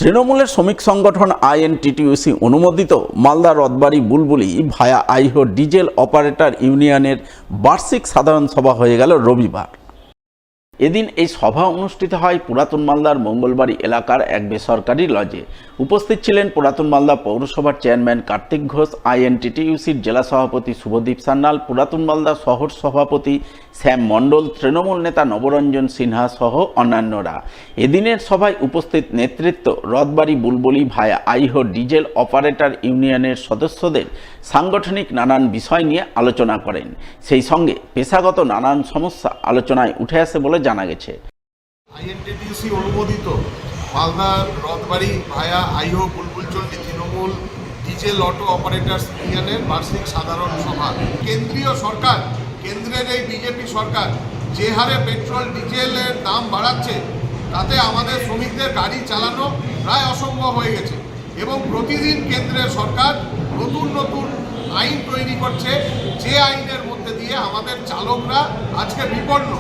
তৃণমূলের শ্রমিক সংগঠন আইএনটিটিইউসি অনুমোদিত মালদা রথবাড়ি বুলবুলি ভায়া আইহো ডিজেল অপারেটর ইউনিয়নের বার্ষিক সাধারণ সভা হয়ে গেল রবিবার। এদিন এই সভা অনুষ্ঠিত হয় পুরাতন মালদার মঙ্গলবাড়ি এলাকার এক বেসরকারি লজে। উপস্থিত ছিলেন পুরাতন মালদা পৌরসভার চেয়ারম্যান কার্তিক ঘোষ, আইএনটিটিইউসির জেলা সভাপতি শুভদীপ সান্যাল, পুরাতন মালদা শহর সভাপতি শ্যাম মণ্ডল, তৃণমূল নেতা নবরঞ্জন সিনহা সহ অন্যান্যরা। এদিনের সভায় উপস্থিত নেতৃত্ব রথবাড়ি বুলবুলি ভায়া আইহো ডিজেল অপারেটর ইউনিয়নের সদস্যদের সাংগঠনিক নানান বিষয় নিয়ে আলোচনা করেন। সেই সঙ্গে পেশাগত নানান সমস্যা আলোচনায় উঠে আসে বলে জানা গেছে। আইএনটিটিইউসি অনুমোদিত মালদার Rathbari via Aiho Bulbulchandi Trinamool diesel auto operators ইউনিয়নের বার্ষিক সাধারণ সভা। কেন্দ্রীয় সরকার, কেন্দ্রের এই বিজেপি সরকার যে হারে পেট্রোল ডিজেলের দাম বাড়াচ্ছে, তাতে আমাদের শ্রমিকদের গাড়ি চালানো প্রায় অসম্ভব হয়ে গেছে এবং প্রতিদিন কেন্দ্রের সরকার নতুন নতুন আইন তৈরি করছে, যে আইনের মধ্যে দিয়ে আমাদের চালকরা আজকে বিপন্ন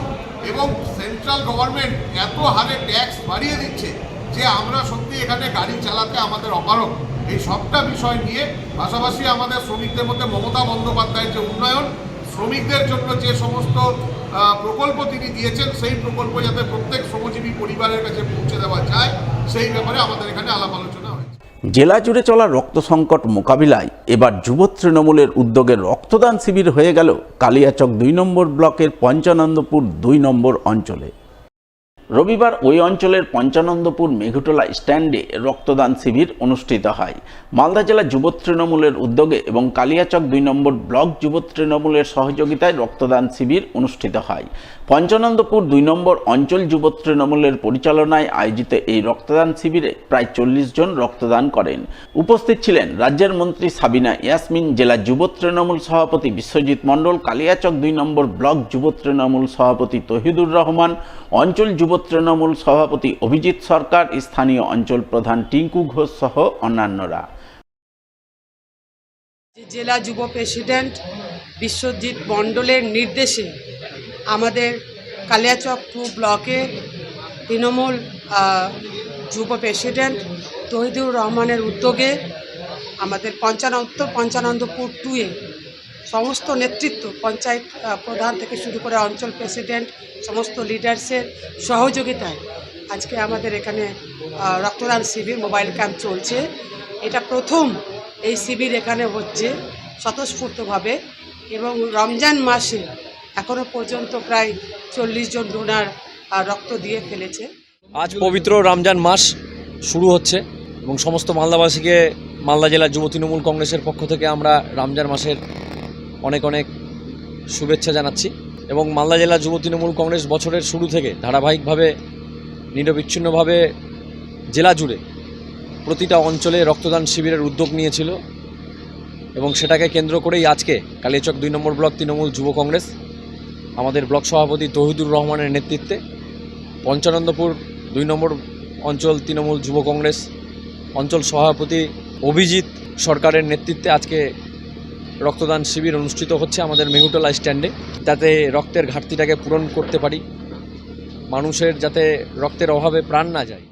এবং সেন্ট্রাল গভর্নমেন্ট এত হারে ট্যাক্স বাড়িয়ে দিচ্ছে যে আমরা সত্যি এখানে গাড়ি চালাতে আমাদের অপারগ। এই সবটা বিষয় নিয়ে পাশাপাশি আমাদের শ্রমিকদের মধ্যে মমতা বন্দ্যোপাধ্যায়ের যে উন্নয়ন, শ্রমিকদের জন্য যে সমস্ত প্রকল্প তিনি দিয়েছেন, সেই প্রকল্প যাতে প্রত্যেক শ্রমজীবী পরিবারের কাছে পৌঁছে দেওয়া যায়, সেই ব্যাপারে আমাদের এখানে আলাপ আলোচনা হয়েছে। জেলা জুড়ে চলা রক্ত সংকট মোকাবিলায় এবার যুব তৃণমূলের উদ্যোগে রক্তদান শিবির হয়ে গেল কালিয়াচক ২ নম্বর ব্লকের পঞ্চানন্দপুর ২ নম্বর অঞ্চলে। রবিবার ওই অঞ্চলের পঞ্চানন্দপুর মেঘুটোলা স্ট্যান্ডে রক্তদান শিবির অনুষ্ঠিত হয়। মালদা জেলা যুব তৃণমূলের উদ্যোগে এবং কালিয়াচক ২ নম্বর ব্লক যুব তৃণমূলের সহযোগিতায় রক্তদান শিবির অনুষ্ঠিত হয়। পঞ্চানন্দপুর ২ নম্বর অঞ্চল যুব তৃণমূলের পরিচালনায় আয়োজিত এই রক্তদান শিবিরে প্রায় ৪০ জন রক্তদান করেন। উপস্থিত ছিলেন রাজ্যের মন্ত্রী সাবিনা ইয়াসমিন, জেলা যুব তৃণমূল সভাপতি বিশ্বজিৎ মণ্ডল, কালিয়াচক ২ নম্বর ব্লক যুব তৃণমূল সভাপতি তহিদুর রহমান, অঞ্চল যুব তৃণমূল সভাপতি অভিজিৎ সরকার, স্থানীয় অঞ্চল প্রধান টিঙ্কু ঘোষ সহ অন্যান্যরা। জেলা যুব প্রেসিডেন্ট বিশ্বজিৎ মণ্ডলের নির্দেশে আমাদের কালিয়াচক 2 ব্লকের তৃণমূল যুব প্রেসিডেন্ট তহিদুর রহমানের উদ্যোগে আমাদের পঞ্চানন্দপুর 2-এ সমস্ত নেতৃত্ব, পঞ্চায়েত প্রধান থেকে শুরু করে অঞ্চল প্রেসিডেন্ট, সমস্ত লিডার্সের সহযোগিতায় আজকে আমাদের এখানে রক্তদান শিবির মোবাইল ক্যাম্প চলছে। এটা প্রথম এই শিবির এখানে হচ্ছে স্বতঃস্ফূর্তভাবে এবং রমজান মাসে এখনও পর্যন্ত প্রায় ৪০ জন ডোনার রক্ত দিয়ে ফেলেছে। আজ পবিত্র রমজান মাস শুরু হচ্ছে এবং সমস্ত মালদাবাসীকে মালদা জেলা যুব তৃণমূল কংগ্রেসের পক্ষ থেকে আমরা রমজান মাসের অনেক অনেক শুভেচ্ছা জানাচ্ছি এবং মালদা জেলা যুব তৃণমূল কংগ্রেস বছরের শুরু থেকে ধারাবাহিকভাবে নিরবিচ্ছিন্নভাবে জেলা জুড়ে প্রতিটা অঞ্চলে রক্তদান শিবিরের উদ্যোগ নিয়েছিল এবং সেটাকে কেন্দ্র করেই আজকে কালিয়াচক ২ নম্বর ব্লক তৃণমূল যুব কংগ্রেস আমাদের ব্লক সভাপতি তহিদুর রহমানের নেতৃত্বে পঞ্চানন্দপুর ২ নম্বর অঞ্চল তৃণমূল যুব কংগ্রেস অঞ্চল সভাপতি অভিজিৎ সরকারের নেতৃত্বে আজকে রক্তদান শিবির অনুষ্ঠিত হচ্ছে আমাদের মেঘুটোলা স্ট্যান্ডে, যাতে রক্তের ঘাটতিটাকে পূরণ করতে পারি, মানুষের যাতে রক্তের অভাবে প্রাণ না যায়।